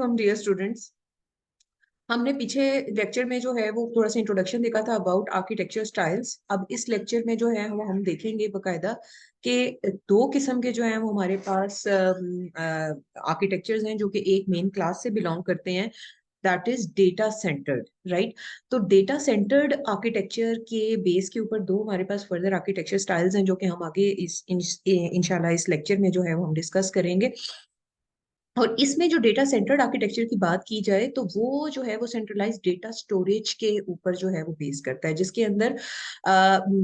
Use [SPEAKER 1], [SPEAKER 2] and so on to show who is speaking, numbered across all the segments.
[SPEAKER 1] Welcome dear students. हमने पीछे lecture में जो है वो थोड़ा सा इंट्रोडक्शन देखा था अबाउट आर्किटेक्चर स्टाइल्स। अब इस लेक्चर में जो है वो हम देखेंगे बकायदा कि दो किस्म के जो हैं वो हमारे पास आर्किटेक्चर्स हैं जो कि एक मेन क्लास से बिलोंग करते हैं, that is data centred. Right. तो डेटा सेंटर्ड आर्किटेक्चर के बेस के ऊपर दो हमारे पास फर्दर आर्किटेक्चर स्टाइल्स हैं जो कि हम आगे इंशाल्लाह इस लेक्चर में जो है वो हम डिस्कस करेंगे। और इसमें जो डेटा सेंटर्ड आर्किटेक्चर की बात की जाए तो वो जो है वो सेंट्रलाइज डेटा स्टोरेज के ऊपर जो है वो बेस करता है, जिसके अंदर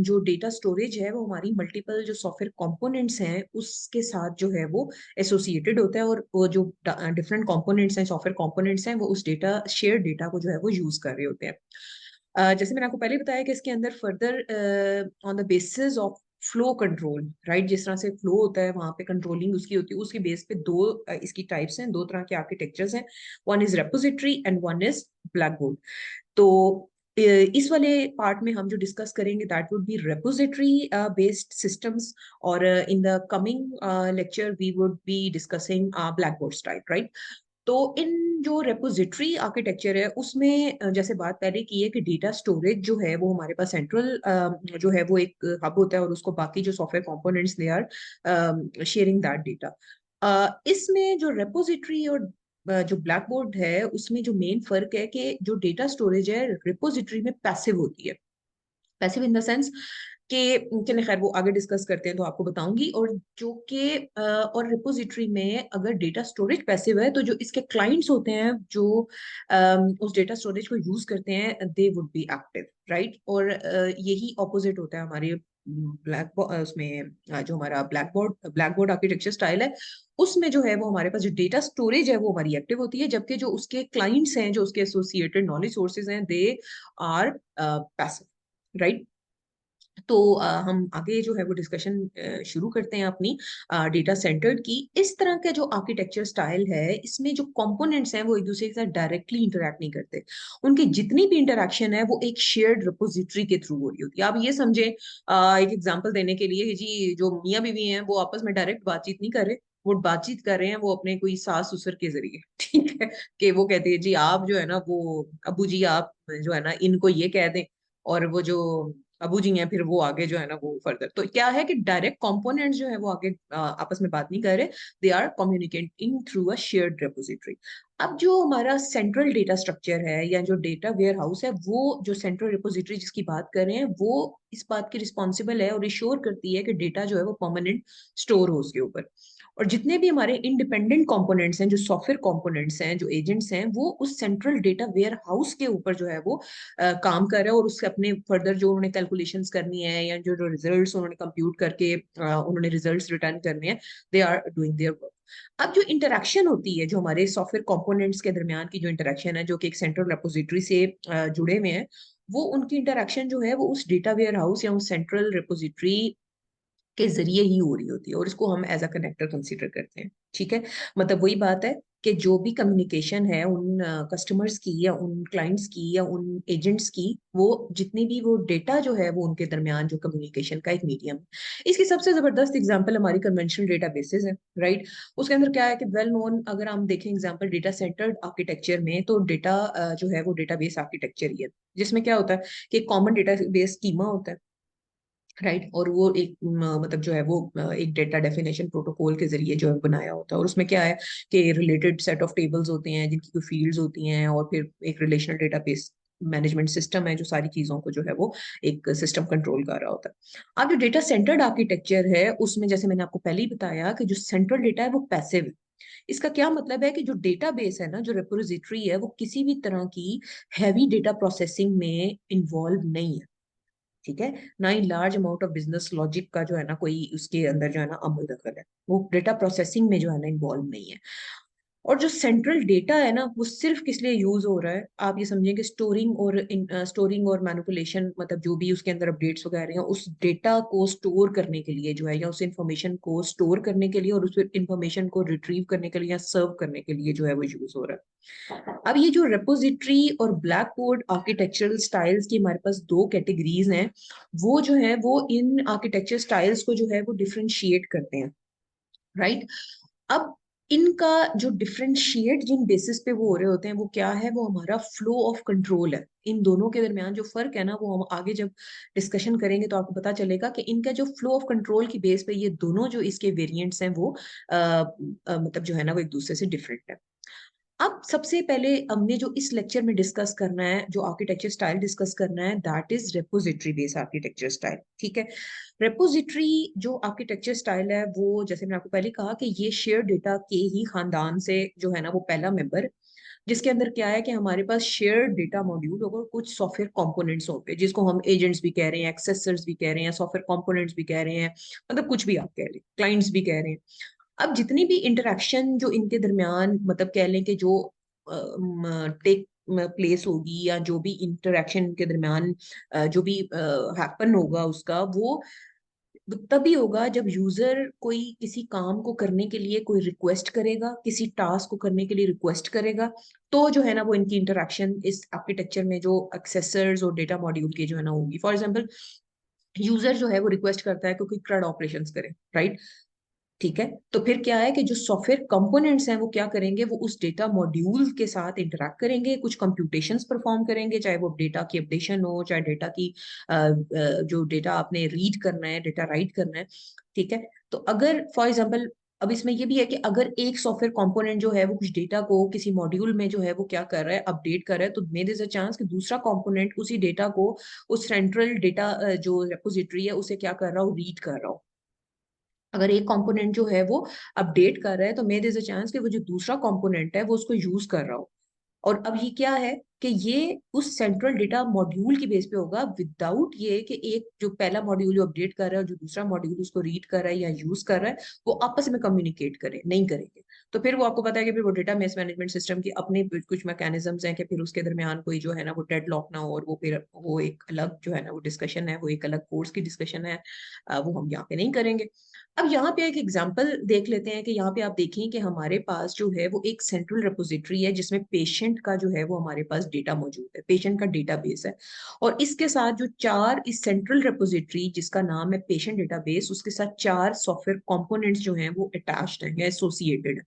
[SPEAKER 1] जो डेटा स्टोरेज है वो हमारी मल्टीपल जो सॉफ्टवेयर कंपोनेंट्स हैं उसके साथ जो है वो एसोसिएटेड होता है, और वो जो डिफरेंट कंपोनेंट्स हैं, सॉफ्टवेयर कंपोनेंट्स हैं, वो उस डेटा शेयर डेटा को जो है वो यूज कर रहे होते हैं। जैसे मैंने आपको पहले बताया कि इसके अंदर further on the basis of flow control, right, जिस तरह से फ्लो होता है वहां पे कंट्रोलिंग उसकी होती है, उसके बेस पे दो इसकी टाइप्स हैं, दो तरह के आर्किटेक्चर्स हैं। One is repository and one is black board. तो इस वाले पार्ट में हम जो डिस्कस करेंगे that would be repository based systems, और in the coming lecture we would be discussing black board style, right. तो इन जो रेपोजिटरी आर्किटेक्चर है उसमें जैसे बात पहले की है कि डेटा स्टोरेज जो है वो हमारे पास सेंट्रल जो है वो एक हब होता है, और उसको बाकी जो software components they are sharing that data. इसमें जो रेपोजिटरी और जो ब्लैक बोर्ड है उसमें जो मेन फर्क है कि जो डेटा स्टोरेज है रिपोजिटरी में पैसिव होती है। पैसिव इन द सेंस कि चलिए खैर वो आगे डिस्कस करते हैं तो आपको बताऊंगी। और जो कि और रिपोजिटरी में अगर डेटा स्टोरेज पैसिव है तो जो इसके क्लाइंट्स होते हैं जो उस डेटा स्टोरेज को यूज करते हैं they would be active, right. और यही ऑपोजिट होता है हमारे ब्लैक उसमें जो हमारा ब्लैक बोर्ड आर्किटेक्चर स्टाइल है उसमें जो है वो हमारे पास जो डेटा स्टोरेज है वो हमारी एक्टिव होती है, जबकि जो उसके क्लाइंट्स हैं, जो उसके एसोसिएटेड नॉलेज सोर्सेज हैं, दे आर पैसिव, राइट। तो हम आगे जो है वो डिस्कशन शुरू करते हैं अपनी डेटा सेंटर्ड की। इस तरह का जो आर्किटेक्चर स्टाइल है इसमें जो कंपोनेंट्स हैं वो एक दूसरे के साथ डायरेक्टली इंटरेक्ट नहीं करते। उनकी जितनी भी इंटरेक्शन है वो एक शेयर्ड रिपोजिटरी के थ्रू हो रही होती है। आप ये समझे, एक एग्जांपल देने के लिए जी, जो मियाँ बीवी हैं वो आपस में डायरेक्ट बातचीत नहीं कर रहे, वो बातचीत कर रहे हैं वो अपने कोई सास ससुर के जरिए। ठीक है, कि वो कहते हैं जी आप जो है ना वो अबू जी आप जो है ना इनको ये कह दें, और वो जो अबू जी हैं फिर वो आगे जो है ना वो फर्दर। तो क्या है कि डायरेक्ट कंपोनेंट्स जो है वो आगे आपस में बात नहीं कर रहे, they are communicating through a shared repository. अब जो हमारा सेंट्रल डेटा स्ट्रक्चर है या जो डेटा वेयर हाउस है, वो जो सेंट्रल रिपोजिटरी जिसकी बात कर रहे हैं वो इस बात की रिस्पॉन्सिबल है और इंश्योर करती है कि डेटा जो है वो परमानेंट स्टोर हो उसके ऊपर। और जितने भी हमारे इंडिपेंडेंट कंपोनेंट्स हैं, जो सॉफ्टवेयर कंपोनेंट्स हैं, जो एजेंट्स हैं, वो उस सेंट्रल डेटा वेयर हाउस के ऊपर जो है वो काम कर रहा है, और उससे अपने फर्दर जो उन्होंने कैलकुलेशंस करनी है या जो जो रिजल्ट्स उन्होंने कंप्यूट करके उन्होंने रिजल्ट्स रिटर्न करने हैं, they are doing their work. अब जो इंटरेक्शन होती है, जो हमारे सॉफ्टवेयर कंपोनेंट्स के दरमियान की जो इंटरेक्शन है जो कि एक सेंट्रल रेपोजिटरी से जुड़े हुए हैं, वो उनकी इंटरेक्शन जो है वो उस डेटा वेयर हाउस या उस सेंट्रल रेपोजिटरी के जरिए ही हो रही होती है, और इसको हम एज अ कनेक्टर कंसीडर करते हैं। ठीक है, मतलब वही बात है कि जो भी कम्युनिकेशन है उन कस्टमर्स की या उन क्लाइंट्स की या उन एजेंट्स की, वो जितनी भी वो डेटा जो है वो उनके दरमियान जो कम्युनिकेशन का एक मीडियम है। इसकी सबसे जबरदस्त एग्जांपल हमारी कन्वेंशनल डेटाबेसेस है, राइट। उसके अंदर क्या है कि वेल नोन, अगर हम देखें एग्जांपल डेटा सेंटर्ड आर्किटेक्चर में, तो डेटा जो है वो डेटाबेस आर्किटेक्चर ही है, जिसमें क्या होता है कि कॉमन डेटाबेस स्कीमा होता है, राइट। और वो एक मतलब जो है वो एक डेटा डेफिनेशन प्रोटोकॉल के जरिए जो है बनाया होता है, और उसमें क्या है कि रिलेटेड सेट ऑफ टेबल्स होते हैं जिनकी कोई फील्ड्स होती हैं, और फिर एक रिलेशनल डेटाबेस मैनेजमेंट सिस्टम है जो सारी चीजों को जो है वो एक सिस्टम कंट्रोल कर रहा होता है। अब जो डेटा सेंटर्ड आर्किटेक्चर है उसमें जैसे मैंने आपको पहले ही बताया कि जो सेंट्रल डेटा है वो पैसिव है। इसका क्या मतलब है कि जो डेटाबेस है ना, जो रिपोजिटरी है, वो किसी भी तरह की हैवी डेटा प्रोसेसिंग में इन्वॉल्व नहीं है। ठीक है, ना ही large amount of business logic का जो है ना कोई उसके अंदर जो है ना अमल दखल है, वो डेटा प्रोसेसिंग में जो है ना इन्वॉल्व नहीं है। और जो सेंट्रल डेटा है ना वो सिर्फ किस लिए यूज हो रहा है, आप ये समझिए कि स्टोरिंग और मैनिपुलेशन, मतलब जो भी उसके अंदर अपडेट्स वगैरह हैं उस डेटा को स्टोर करने के लिए जो है, या उस इंफॉर्मेशन को स्टोर करने के लिए और उस इंफॉर्मेशन को रिट्रीव करने के लिए या सर्व करने के लिए जो है वो यूज हो रहा है। अब ये जो रेपोजिटरी और ब्लैक बोर्ड आर्किटेक्चरल स्टाइल्स की हमारे पास दो कैटेगरीज हैं, वो जो है वो इन आर्किटेक्चर स्टाइल्स को जो है वो डिफरेंशिएट करते हैं, राइट। अब इनका जो डिफरेंशिएट जिन बेसिस पे वो हो रहे होते हैं वो क्या है, वो हमारा फ्लो ऑफ कंट्रोल है। इन दोनों के दरमियान जो फर्क है ना, वो हम आगे जब डिस्कशन करेंगे तो आपको पता चलेगा कि इनका जो फ्लो ऑफ कंट्रोल की बेस पे ये दोनों जो इसके वेरिएंट्स हैं वो मतलब जो है ना वो एक दूसरे से डिफरेंट है। अब सबसे पहले हमने जो इस लेक्चर में डिस्कस करना है, जो आर्किटेक्चर स्टाइल डिस्कस करना है, that is repository based architecture style. ठीक है, रेपोजिटरी जो आर्किटेक्चर स्टाइल है वो, जैसे मैंने आपको पहले कहा कि ये शेयर डेटा के ही खानदान से जो है ना वो पहला मेंबर, जिसके अंदर क्या है कि हमारे पास शेयर डेटा मॉड्यूल होगा, कुछ सॉफ्टवेयर कंपोनेंट्स होंगे जिसको हम एजेंट्स भी कह रहे हैं, एक्सेसर्स भी कह रहे हैं, सॉफ्टवेयर कंपोनेंट्स भी कह रहे हैं, मतलब कुछ भी आप कह रहे हैं, क्लाइंट्स भी कह रहे हैं। अब जितनी भी इंटरेक्शन जो इनके दरमियान, मतलब कह लें कि जो टेक प्लेस होगी, या जो भी इंटरेक्शन के दरमियान जो भी हैपन होगा उसका, वो तभी होगा जब यूजर कोई किसी काम को करने के लिए कोई रिक्वेस्ट करेगा, किसी टास्क को करने के लिए रिक्वेस्ट करेगा, तो जो है ना वो इनकी इंटरेक्शन इस आर्किटेक्चर में जो एक्सेसर्स और डेटा मॉड्यूल के जो है ना होगी। फॉर एग्जांपल, यूजर जो है वो रिक्वेस्ट करता है कि कोई CRUD ऑपरेशंस करे, राइट? ठीक है, तो फिर क्या है कि जो सॉफ्टवेयर कंपोनेंट्स हैं वो क्या करेंगे, वो उस डेटा मॉड्यूल के साथ इंटरैक्ट करेंगे, कुछ कंप्यूटेशंस परफॉर्म करेंगे, चाहे वो डेटा की अपडेशन हो, चाहे डेटा की जो डेटा आपने रीड करना है, डेटा राइट करना है। ठीक है, तो अगर फॉर एग्जांपल, अब इसमें ये भी है कि अगर एक सॉफ्टवेयर कंपोनेंट जो है वो कुछ डेटा को किसी मॉड्यूल में जो है वो क्या कर रहा है, अपडेट कर रहा है, तो देयर इज अ चांस कि दूसरा कंपोनेंट उसी डेटा को, उस सेंट्रल डेटा जो रेपोजिटरी है उसे क्या कर रहा हो, रीड कर रहा हो। अगर एक कंपोनेंट जो है वो अपडेट कर रहा है, तो मे देयर इज अ चांस कि वो जो दूसरा कंपोनेंट है वो उसको यूज कर रहा हो। और अब ये क्या है कि ये उस सेंट्रल डेटा मॉड्यूल की बेस पे होगा, विदाउट ये कि एक जो पहला मॉड्यूल जो अपडेट कर रहा है और जो दूसरा मॉड्यूल उसको रीड कर रहा है या यूज कर रहा है, वो आपस में कम्युनिकेट करे नहीं करेंगे। तो फिर वो आपको पता है कि फिर वो डेटा मेस मैनेजमेंट सिस्टम की अपने कुछ मैकेनिज्म्स हैं कि फिर उसके दरमियान कोई जो है ना वो डेडलॉक ना हो, और वो फिर वो एक अलग जो है ना वो डिस्कशन है, वो एक अलग कोर्स की डिस्कशन है, वो हम यहाँ पे नहीं करेंगे। अब यहाँ पे एक एग्जांपल देख लेते हैं कि यहाँ पे आप देखें कि हमारे पास जो है वो एक सेंट्रल रिपोजिटरी है जिसमें पेशेंट का जो है वो हमारे पास डेटा मौजूद है, पेशेंट का डेटाबेस है। और इसके साथ जो चार, इस सेंट्रल रिपोजिटरी जिसका नाम है पेशेंट डेटाबेस, उसके साथ चार सॉफ्टवेयर कंपोनेंट्स जो हैं वो अटैच्ड हैं, एसोसिएटेड है।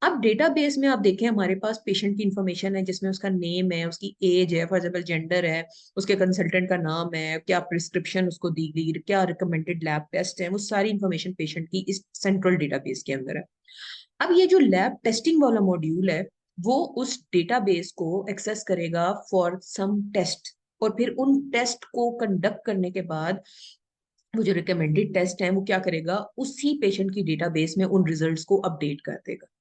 [SPEAKER 1] अब डेटाबेस में आप देखें हमारे पास पेशेंट की इंफॉर्मेशन है, जिसमें उसका नेम है, उसकी एज है, फॉर एग्जाम्पल जेंडर है, उसके कंसल्टेंट का नाम है, क्या प्रिस्क्रिप्शन उसको दी गई, क्या रिकमेंडेड लैब टेस्ट है, वो सारी इंफॉर्मेशन पेशेंट की इस सेंट्रल डेटाबेस के अंदर है। अब ये जो लैब टेस्टिंग वाला मॉड्यूल है, वो उस डेटाबेस को एक्सेस करेगा फॉर सम टेस्ट, और फिर उन टेस्ट को कंडक्ट करने के बाद वो जो रिकमेंडेड टेस्ट है वो क्या करेगा, उसी पेशेंट की डेटाबेस में उन रिजल्ट्स को अपडेट कर देगा।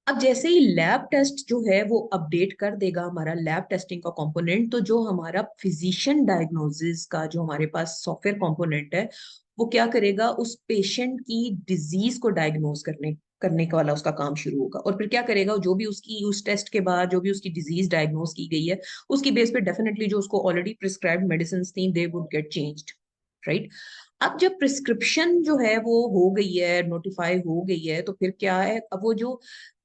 [SPEAKER 1] अब जैसे ही लैब टेस्ट जो है वो अपडेट कर देगा हमारा लैब टेस्टिंग का कंपोनेंट, तो जो हमारा फिजिशियन डायग्नोसिस का जो हमारे पास सॉफ्टवेयर कंपोनेंट है, वो क्या करेगा, उस पेशेंट की डिजीज को डायग्नोस करने करने का वाला उसका काम शुरू होगा। और फिर क्या करेगा, जो भी उसकी उस टेस्ट के बाद जो भी उसकी डिजीज डायग्नोस की गई है, उसकी बेस पे डेफिनेटली जो उसको ऑलरेडी प्रिस्क्राइब्ड मेडिसिन थी, they would get changed, right? अब जब प्रिस्क्रिप्शन जो है वो हो गई है, नोटिफाई हो गई है, तो फिर क्या है, अब वो जो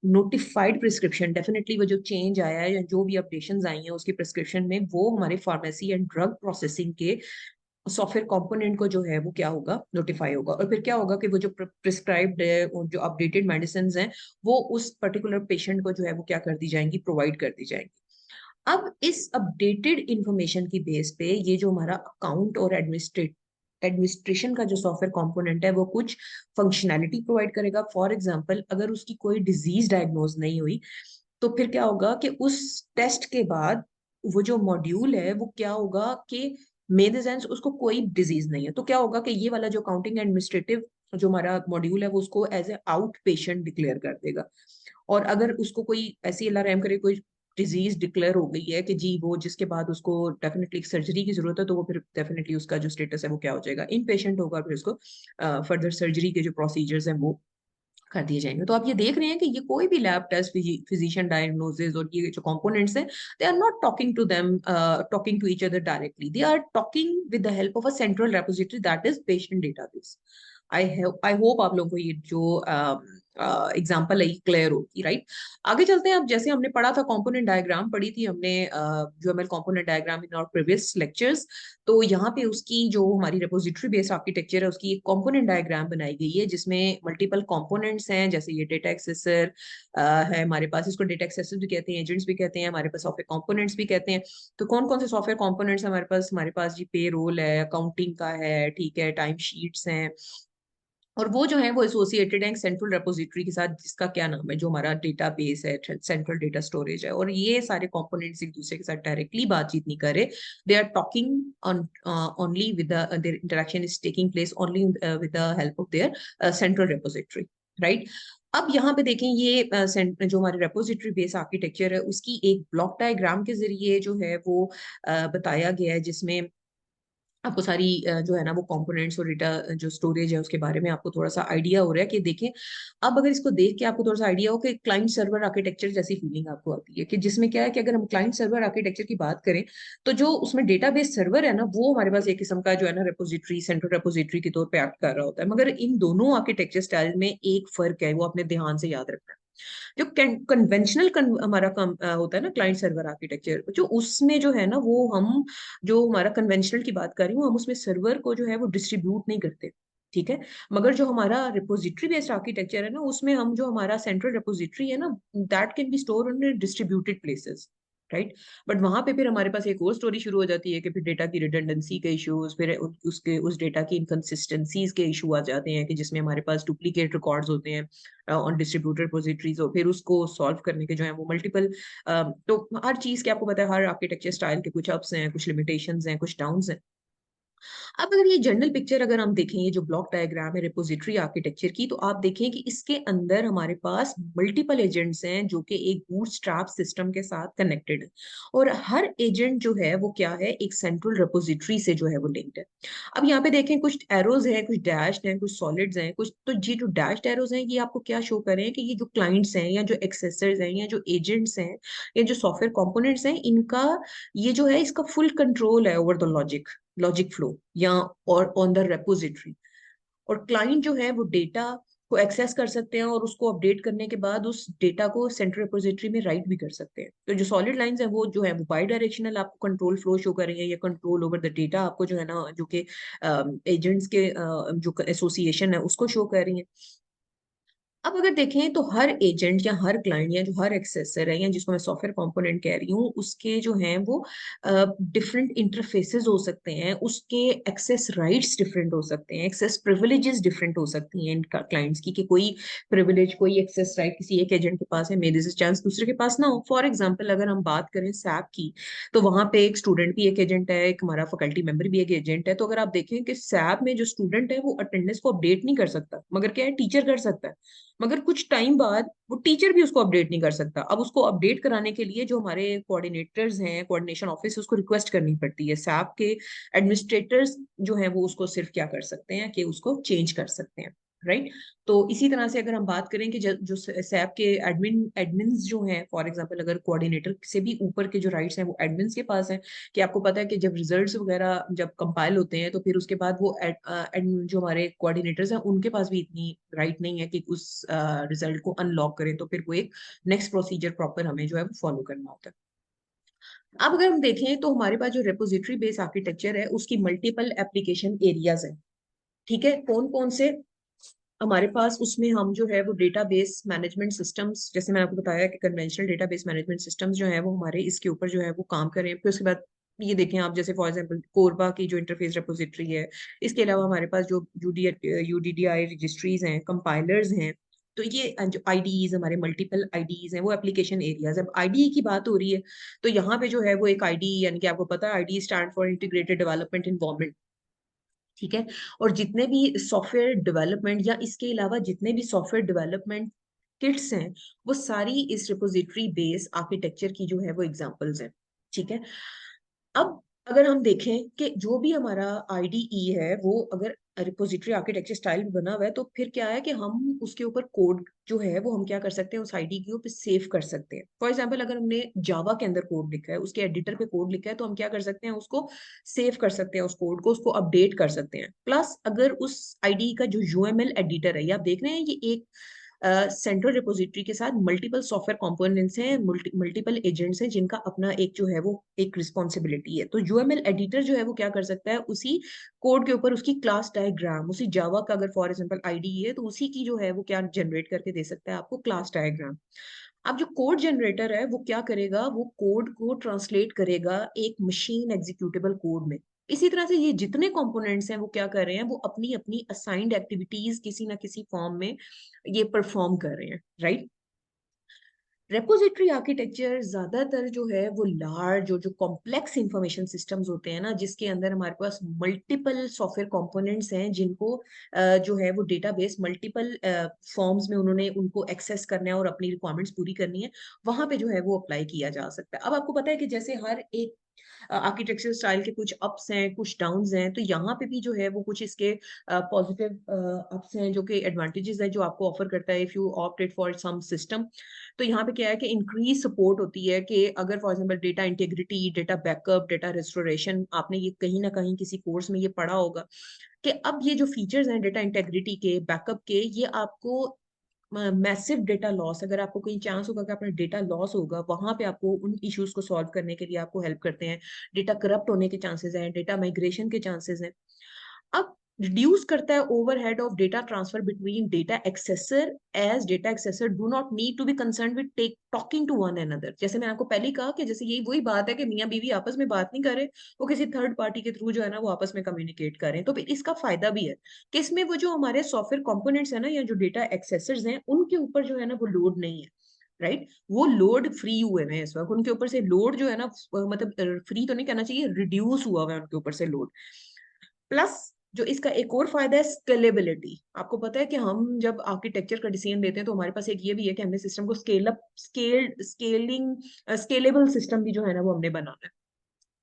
[SPEAKER 1] नोटिफाइड प्रिस्क्रिप्शन, डेफिनेटली वो जो चेंज आया है या जो भी अपडेशन आई है उसकी प्रिस्क्रिप्शन में, वो हमारे फार्मेसी एंड ड्रग प्रोसेसिंग के सॉफ्टवेयर कंपोनेंट को जो है वो क्या होगा, नोटिफाई होगा। और फिर क्या होगा कि वो जो प्रिस्क्राइब्ड है, जो अपडेटेड मेडिसिन हैं, वो उस पर्टिकुलर पेशेंट को जो है वो क्या कर दी जाएंगी, प्रोवाइड कर दी जाएंगी। अब इस अपडेटेड इंफॉर्मेशन की बेस पे ये जो हमारा अकाउंट और एडमिनिस्ट्रेशन का जो सॉफ्टवेयर कंपोनेंट है वो कुछ फंक्शनैलिटी प्रोवाइड करेगा। फॉर एग्जांपल, अगर उसकी कोई डिजीज डायग्नोज नहीं हुई, तो फिर क्या होगा कि उस टेस्ट के बाद वो जो मॉड्यूल है वो क्या होगा कि मेरे सेंस उसको कोई डिजीज नहीं है, तो क्या होगा कि ये वाला जो अकाउंटिंग एडमिनिस्ट्रेटिव जो हमारा मॉड्यूल है वो उसको as a outpatient declare कर देगा। और अगर उसको कोई ऐसी अलार्म करे, कोई डिजीज डिक्लेयर हो गई है कि जी वो, जिसके बाद उसको डेफिनेटली सर्जरी की जरूरत है, तो वो फिर डेफिनेटली उसका जो स्टेटस है वो क्या हो जाएगा, इन पेशेंट होगा, फिर उसको फर्दर सर्जरी के जो प्रोसीजर्स हैं वो कर दिए जाएंगे। तो आप ये देख रहे हैं कि ये कोई भी लैब टेस्ट, फिजिशियन डायग्नोसिस और ये जो कंपोनेंट्स हैं, they are not talking to them, talking to each other directly, they are talking with the help of a central repository, that is patient database. I hope आप लोगों को ये जो example clear होगी, राइट। आगे चलते हैं। अब जैसे हमने पढ़ा था कंपोनेंट डायग्राम पढ़ी थी हमने, UML component diagram in our previous lectures. तो यहाँ पे उसकी जो हमारी रेपोजिटरी बेस्ड आर्किटेक्चर है उसकी एक कंपोनेंट डायग्राम बनाई गई है जिसमें मल्टीपल कंपोनेंट्स हैं, जैसे ये डेटा एक्सेसर है हमारे पास, इसको डेटा एक्सेसर भी कहते हैं, एजेंट्स भी कहते हैं, हमारे पास सॉफ्टवेयर कंपोनेंट्स भी कहते हैं। तो कौन कौन से सॉफ्टवेयर कंपोनेंट्स हमारे पास जी पे रोल है, अकाउंटिंग का है, ठीक है, टाइम शीट्स हैं, और वो जो है वो एसोसिएटेड है सेंट्रल रेपोजिटरी के साथ जिसका क्या नाम है, जो हमारा डेटा बेस है, सेंट्रल डेटा स्टोरेज है। और ये सारे कंपोनेंट्स एक दूसरे के साथ डायरेक्टली बातचीत नहीं कर रहे, they are talking on only with their interaction is taking place only with the help of their central repository, right. अब यहाँ पे देखें ये जो हमारे रेपोजिटरी बेस आर्किटेक्चर है उसकी एक ब्लॉक डायग्राम के जरिए जो है वो बताया गया है, जिसमें आपको सारी जो है ना वो कंपोनेंट्स और डेटा जो स्टोरेज है उसके बारे में आपको थोड़ा सा आइडिया हो रहा है कि देखें। अब अगर इसको देख के आपको थोड़ा सा आइडिया हो कि क्लाइंट सर्वर आर्किटेक्चर जैसी फीलिंग आपको आती है कि जिसमें क्या है कि अगर हम क्लाइंट सर्वर आर्किटेक्चर की बात करें तो जो उसमें डेटाबेस सर्वर है ना वो हमारे पास एक किस्म का जो है ना रेपोजिटरी, सेंट्रल रेपोजिटरी के तौर पे एक्ट कर रहा होता है। मगर इन दोनों आर्किटेक्चर स्टाइल में एक फर्क है, वो अपने ध्यान से याद रखना है। जो कन्वेंशनल हमारा होता है ना क्लाइंट सर्वर आर्किटेक्चर, जो उसमें जो है ना वो हम जो हमारा कन्वेंशनल की बात कर रही हूँ, हम उसमें सर्वर को जो है वो डिस्ट्रीब्यूट नहीं करते, ठीक है। मगर जो हमारा रिपोजिटरी बेस्ड आर्किटेक्चर है ना उसमें हम जो हमारा सेंट्रल रिपोजिटरी है ना that can be store on distributed places, right. But वहां पे फिर हमारे पास एक और स्टोरी शुरू हो जाती है कि फिर डेटा की रिडंडेंसी के इश्यूज, फिर उसके उस डेटा की इनकंसिस्टेंसीज के इशू आ जाते हैं कि जिसमें हमारे पास डुप्लीकेट रिकॉर्ड्स होते हैं ऑन डिस्ट्रीब्यूटेड रिपोजिटरीज, और फिर उसको सॉल्व करने के जो है वो मल्टीपल, तो हर चीज के आपको पता है हर आर्किटेक्चर स्टाइल के कुछ अप्स हैं, कुछ लिमिटेशंस हैं, कुछ डाउन्स हैं। अब अगर ये जनरल पिक्चर अगर हम देखें, ये जो ब्लॉक डायग्राम है रिपोजिटरी आर्किटेक्चर की, तो आप देखें कि इसके अंदर हमारे पास मल्टीपल एजेंट्स हैं जो कि एक बूटस्ट्रैप सिस्टम के साथ कनेक्टेड है, और हर एजेंट जो है वो क्या है, एक सेंट्रल रिपोजिटरी से जो है वो लिंक्ड है। अब यहाँ पे देखें कुछ एरोज हैं, कुछ डैश हैं, कुछ सॉलिड्स हैं, कुछ तो ये जो डैश एरोज हैं ये आपको क्या शो कर रहे हैं कि ये जो क्लाइंट्स हैं या जो एक्सेसर्स हैं या जो एजेंट्स हैं या जो सॉफ्टवेयर कंपोनेंट्स हैं, इनका ये जो है इसका फुल कंट्रोल है ओवर द लॉजिक फ्लो या और ऑन द रेपोजिटरी। और क्लाइंट जो है वो डेटा को एक्सेस कर सकते हैं और उसको अपडेट करने के बाद उस डेटा को सेंट्रल रिपोजिटरी में राइट भी कर सकते हैं। तो जो सॉलिड लाइंस है वो जो है वो बाई डायरेक्शनल आपको कंट्रोल फ्लो शो कर रही है, या कंट्रोल ओवर द डेटा आपको जो है ना जो कि एजेंट्स के जो एसोसिएशन है उसको शो कर रही है। अब अगर देखें तो हर एजेंट या हर क्लाइंट या जो हर एक्सेसर है या जिसको मैं सॉफ्टवेयर कंपोनेंट कह रही हूँ, उसके जो हैं वो डिफरेंट इंटरफेसेस हो सकते हैं, उसके एक्सेस राइट्स डिफरेंट हो सकते हैं, एक्सेस प्रिविलेजेस डिफरेंट हो सकती हैं इनका क्लाइंट्स की, कि कोई प्रिविलेज कोई एक्सेस राइट किसी एक एजेंट के पास है, मे दिस चांस दूसरे के पास ना हो। फॉर एग्जाम्पल अगर हम बात करें सैप की, तो वहां पे एक स्टूडेंट भी एक एजेंट है, एक हमारा फैकल्टी मेंबर भी एक एजेंट है। तो अगर आप देखें कि सैप में जो स्टूडेंट है वो अटेंडेंस को अपडेट नहीं कर सकता, मगर क्या है टीचर कर सकता है। मगर कुछ टाइम बाद वो टीचर भी उसको अपडेट नहीं कर सकता। अब उसको अपडेट कराने के लिए जो हमारे कोऑर्डिनेटर्स हैं, कोऑर्डिनेशन ऑफिस, उसको रिक्वेस्ट करनी पड़ती है। सैप के एडमिनिस्ट्रेटर्स जो है वो उसको सिर्फ क्या कर सकते हैं कि उसको चेंज कर सकते हैं, राइट। तो इसी तरह से अगर हम बात करें कि जो सैप के एडमिन्स जो हैं, फॉर एग्जांपल अगर कोऑर्डिनेटर से भी ऊपर के जो राइट्स हैं वो एडमिन्स के पास हैं, कि आपको पता है कि जब रिजल्ट्स वगैरह जब कंपाइल होते हैं तो फिर उसके बाद वो जो हमारे कोऑर्डिनेटर्स हैं उनके पास भी इतनी राइट नहीं है कि उस रिजल्ट को अनलॉक करें, तो फिर वो एक नेक्स्ट प्रोसीजर प्रॉपर हमें जो है वो फॉलो करना होता है। अब अगर हम देखें तो हमारे पास जो रेपोजिटरी बेस्ड आर्किटेक्चर है उसकी मल्टीपल एप्लीकेशन एरियाज हैं, ठीक है। कौन कौन से हमारे पास उसमें हम जो है वो डेटाबेस मैनेजमेंट सिस्टम्स, जैसे मैंने आपको बताया कि कन्वेंशनल डेटाबेस मैनेजमेंट सिस्टम्स जो है वो हमारे इसके ऊपर जो है वो काम करें। फिर उसके बाद ये देखें आप, जैसे फॉर एग्जांपल कोरबा की जो इंटरफेस रेपोजिटरी है, इसके अलावा हमारे पास जो यूडीडीआई रजिस्ट्रीज हैं, कंपाइलर्स हैं, तो ये जो आईडीज हमारे मल्टीपल आईडीज हैं वो एप्लीकेशन एरियाज। अब आईडी की बात हो रही है तो यहाँ पे जो है वो एक आईडी, यानी कि आपको पता है ID stand for integrated development environment, ठीक है। और जितने भी सॉफ्टवेयर डेवलपमेंट या इसके अलावा जितने भी सॉफ्टवेयर डेवलपमेंट किट्स हैं वो सारी इस रिपोजिटरी बेस आर्किटेक्चर की जो है वो एग्जांपल्स हैं, ठीक है। अब अगर हम देखें कि जो भी हमारा आईडीई है वो अगर रिपोजिटरी आर्किटेक्चर स्टाइल में बना हुआ है, तो फिर क्या है कि हम उसके ऊपर कोड जो है वो हम क्या कर सकते हैं, उस आईडी के ऊपर सेव कर सकते हैं। फॉर एग्जांपल अगर हमने जावा के अंदर कोड लिखा है, उसके एडिटर पे कोड लिखा है, तो हम क्या कर सकते हैं, उसको सेव कर सकते हैं, उस कोड को, उसको अपडेट कर सकते हैं। प्लस अगर उस आईडी का जो यूएमएल एडिटर है, ये आप देख रहे हैं, ये एक सेंट्रल रिपोजिटरी के साथ मल्टीपल सॉफ्टवेयर कंपोनेंट्स हैं, मल्टीपल एजेंट्स हैं जिनका अपना एक जो है वो एक रिस्पॉन्सिबिलिटी है। तो यूएमएल एडिटर जो है वो क्या कर सकता है, उसी कोड के ऊपर उसकी क्लास डायग्राम, उसी जावा का अगर फॉर एग्जांपल आईडी है तो उसी की जो है वो क्या जनरेट करके दे सकता है आपको, क्लास डायग्राम। अब जो कोड जनरेटर है वो क्या करेगा, वो कोड को ट्रांसलेट करेगा एक मशीन एग्जीक्यूटेबल कोड में। इसी तरह से ये जितने कंपोनेंट्स हैं वो क्या कर रहे हैं, वो अपनी अपनी असाइंड एक्टिविटीज किसी ना किसी फॉर्म में ये परफॉर्म कर रहे हैं, राइट। रेपोजिटरी आर्किटेक्चर ज्यादातर जो है वो लार्ज जो कॉम्प्लेक्स इंफॉर्मेशन सिस्टम्स होते हैं ना, जिसके अंदर हमारे पास मल्टीपल सॉफ्टवेयर कंपोनेंट्स हैं जिनको जो है वो डेटाबेस मल्टीपल फॉर्म्स में उन्होंने उनको एक्सेस करना है और अपनी रिक्वायरमेंट्स पूरी करनी है, वहां पे जो है वो अप्लाई किया जा सकता है। अब आपको पता है कि जैसे हर एक आर्किटेक्चर स्टाइल के कुछ अप्स हैं कुछ डाउन्स हैं, तो यहाँ पे भी जो है वो कुछ इसके पॉजिटिव अप्स हैं जो कि एडवांटेजेस है जो आपको ऑफर करता है if you opted for some system. तो यहाँ पे क्या है कि इंक्रीज सपोर्ट होती है कि अगर for example data integrity, data backup, data restoration, आपने ये कहीं ना कहीं किसी कोर्स में ये पढ़ा होगा कि अब ये जो फीचर्स हैं डेटा इंटेग्रिटी के, बैकअप के, ये आपको मैसिव डेटा लॉस, अगर आपको कहीं चांस होगा कि अपना डेटा लॉस होगा, वहां पे आपको उन इश्यूज को सॉल्व करने के लिए आपको हेल्प करते हैं। डेटा करप्ट होने के चांसेस हैं, डेटा माइग्रेशन के चांसेस हैं। अब रिड्यूस करता है overhead of data transfer between data accessor, as data accessor do not need to be concern with take talking to one another. जैसे मैंने आपको पहले ही कहा कि जैसे यही वही बात है कि मियां बीवी आपस में बात नहीं कर रहे, वो किसी थर्ड पार्टी के थ्रू जो है ना वो आपस में कम्युनिकेट कर रहे हैं। तो फिर इसका फायदा भी है कि इसमें वो जो हमारे सॉफ्टवेयर कंपोनेंट्स है ना या जो डेटा एक्सेसर्स हैं उनके ऊपर जो है ना वो लोड नहीं है, राइट। वो लोड फ्री हुए हैं इस वक्त, उनके ऊपर से लोड जो है ना मतलब फ्री तो नहीं कहना चाहिए, रिड्यूस हुआ है उनके ऊपर से लोड। प्लस जो इसका एक और फायदा है स्केलेबिलिटी। आपको पता है कि हम जब आर्किटेक्चर का डिसीजन लेते हैं तो हमारे पास एक ये भी है कि हमने सिस्टम को स्केलेबल सिस्टम भी जो है ना वो हमने बनाना है।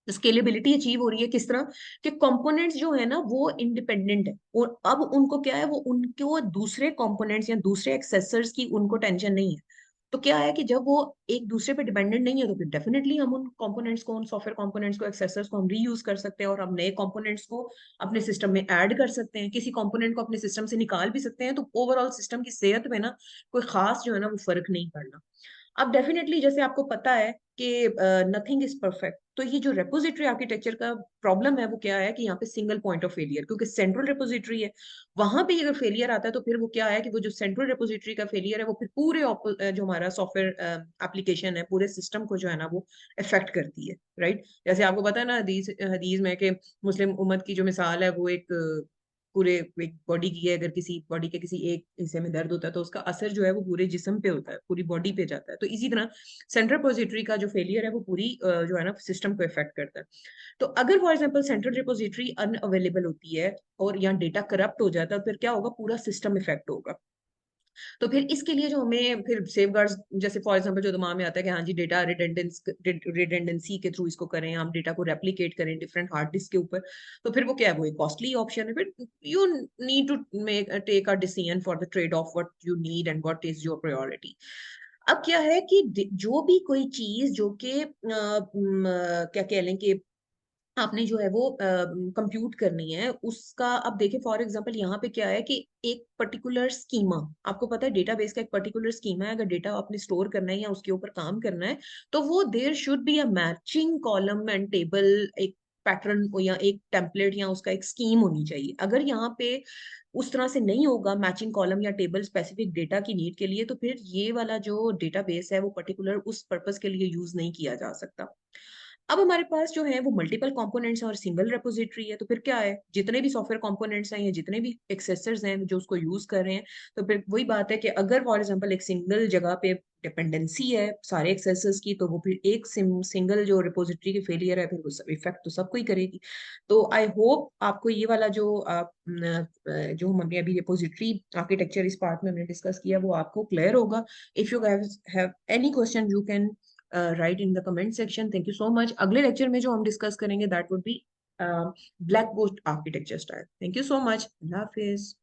[SPEAKER 1] तो स्केलेबिलिटी अचीव हो रही है किस तरह कि कंपोनेंट्स जो है ना वो इंडिपेंडेंट है, और अब उनको क्या है, वो उनको दूसरे कंपोनेंट्स या दूसरे एक्सेसर्स की उनको टेंशन नहीं है। तो क्या है कि जब वो एक दूसरे पे डिपेंडेंट नहीं है तो फिर डेफिनेटली हम उन कंपोनेंट्स को, उन सॉफ्टवेयर कंपोनेंट्स को, एक्सेसर्स को हम रीयूज कर सकते हैं और हम नए कंपोनेंट्स को अपने सिस्टम में ऐड कर सकते हैं, किसी कंपोनेंट को अपने सिस्टम से निकाल भी सकते हैं। तो ओवरऑल सिस्टम की सेहत में ना कोई खास जो है ना वो फर्क नहीं पड़ना। अब डेफिनेटली जैसे आपको पता है कि नथिंग इज परफेक्ट, तो ये जो रेपोजिटरी आर्किटेक्चर का प्रॉब्लम है वो क्या है कि यहाँ पे सिंगल पॉइंट ऑफ फेलियर, क्योंकि सेंट्रल रेपोजिटरी है, वहां पे अगर फेलियर आता है तो फिर वो क्या है कि वो जो सेंट्रल रेपोजिटरी का फेलियर है वो फिर पूरे जो हमारा सॉफ्टवेयर एप्लीकेशन है, पूरे सिस्टम को जो है ना वो इफेक्ट करती है, राइट। जैसे आपको पता है ना हदीस हदीस में कि मुस्लिम उम्मत की जो मिसाल है वो एक पूरे एक बॉडी की है, अगर किसी बॉडी के किसी एक हिस्से में दर्द होता है तो उसका असर जो है वो पूरे जिस्म पे होता है, पूरी बॉडी पे जाता है। तो इसी तरह सेंट्रल रिपोजिटरी का जो फेलियर है वो पूरी जो है ना सिस्टम को इफेक्ट करता है। तो अगर for example central repository unavailable होती है और यहाँ डेटा करप्ट हो जाता है, तो फिर क्या होगा, पूरा सिस्टम इफेक्ट होगा। तो फिर इसके लिए जो हमें फिर सेफगार्ड्स, जैसे फॉर एग्जांपल जो दिमाग में आता है कि हाँ जी डेटा रिडेंडेंसी के थ्रू इसको करें, हम डेटा को रेप्लिकेट करें डिफरेंट हार्ड डिस्क के ऊपर, तो फिर वो क्या है, वो एक कॉस्टली ऑप्शन है। फिर you need to make take a decision for the trade off what you need and what is your priority. अब क्या है कि जो भी कोई चीज जो कि क्या कह लें कि आपने जो है वो कंप्यूट करनी है उसका, अब देखिए फॉर एग्जांपल यहाँ पे क्या है कि एक पर्टिकुलर स्कीमा, आपको पता है डेटाबेस का एक पर्टिकुलर स्कीमा है, अगर डेटा आपने स्टोर करना है या उसके ऊपर काम करना है तो वो there should be a matching column and table, एक पैटर्न या एक टेम्पलेट या उसका एक स्कीम होनी चाहिए। अगर यहाँ पे उस तरह से नहीं होगा मैचिंग कॉलम या टेबल स्पेसिफिक डेटा की नीड के लिए, तो फिर ये वाला जो डेटाबेस है वो पर्टिकुलर उस पर्पस के लिए यूज नहीं किया जा सकता। अब हमारे पास जो है वो मल्टीपल कंपोनेंट्स और सिंगल रेपोजिटरी है, तो फिर क्या है, जितने भी सॉफ्टवेयर कंपोनेंट्स हैं या जितने भी एक्सेसर्स हैं जो उसको यूज कर रहे हैं, तो फिर वही बात है कि अगर फॉर एग्जांपल एक सिंगल जगह पे डिपेंडेंसी है सारे एक्सेसर्स की, तो वो फिर एक सिंगल जो रिपोजिटरी की फेलियर है फिर वो इफेक्ट तो सबको ही करेगी। तो आई होप आपको ये वाला जो जो हमने अभी रिपोजिटरी आर्किटेक्चर इस पार्ट में हमने डिस्कस किया वो आपको क्लियर होगा। If you have any question you can write in the comment section. Thank you so much. अगले लेक्चर में जो हम डिस्कस करेंगे that would B black board architecture style. Thank you so much. Allah Hafiz.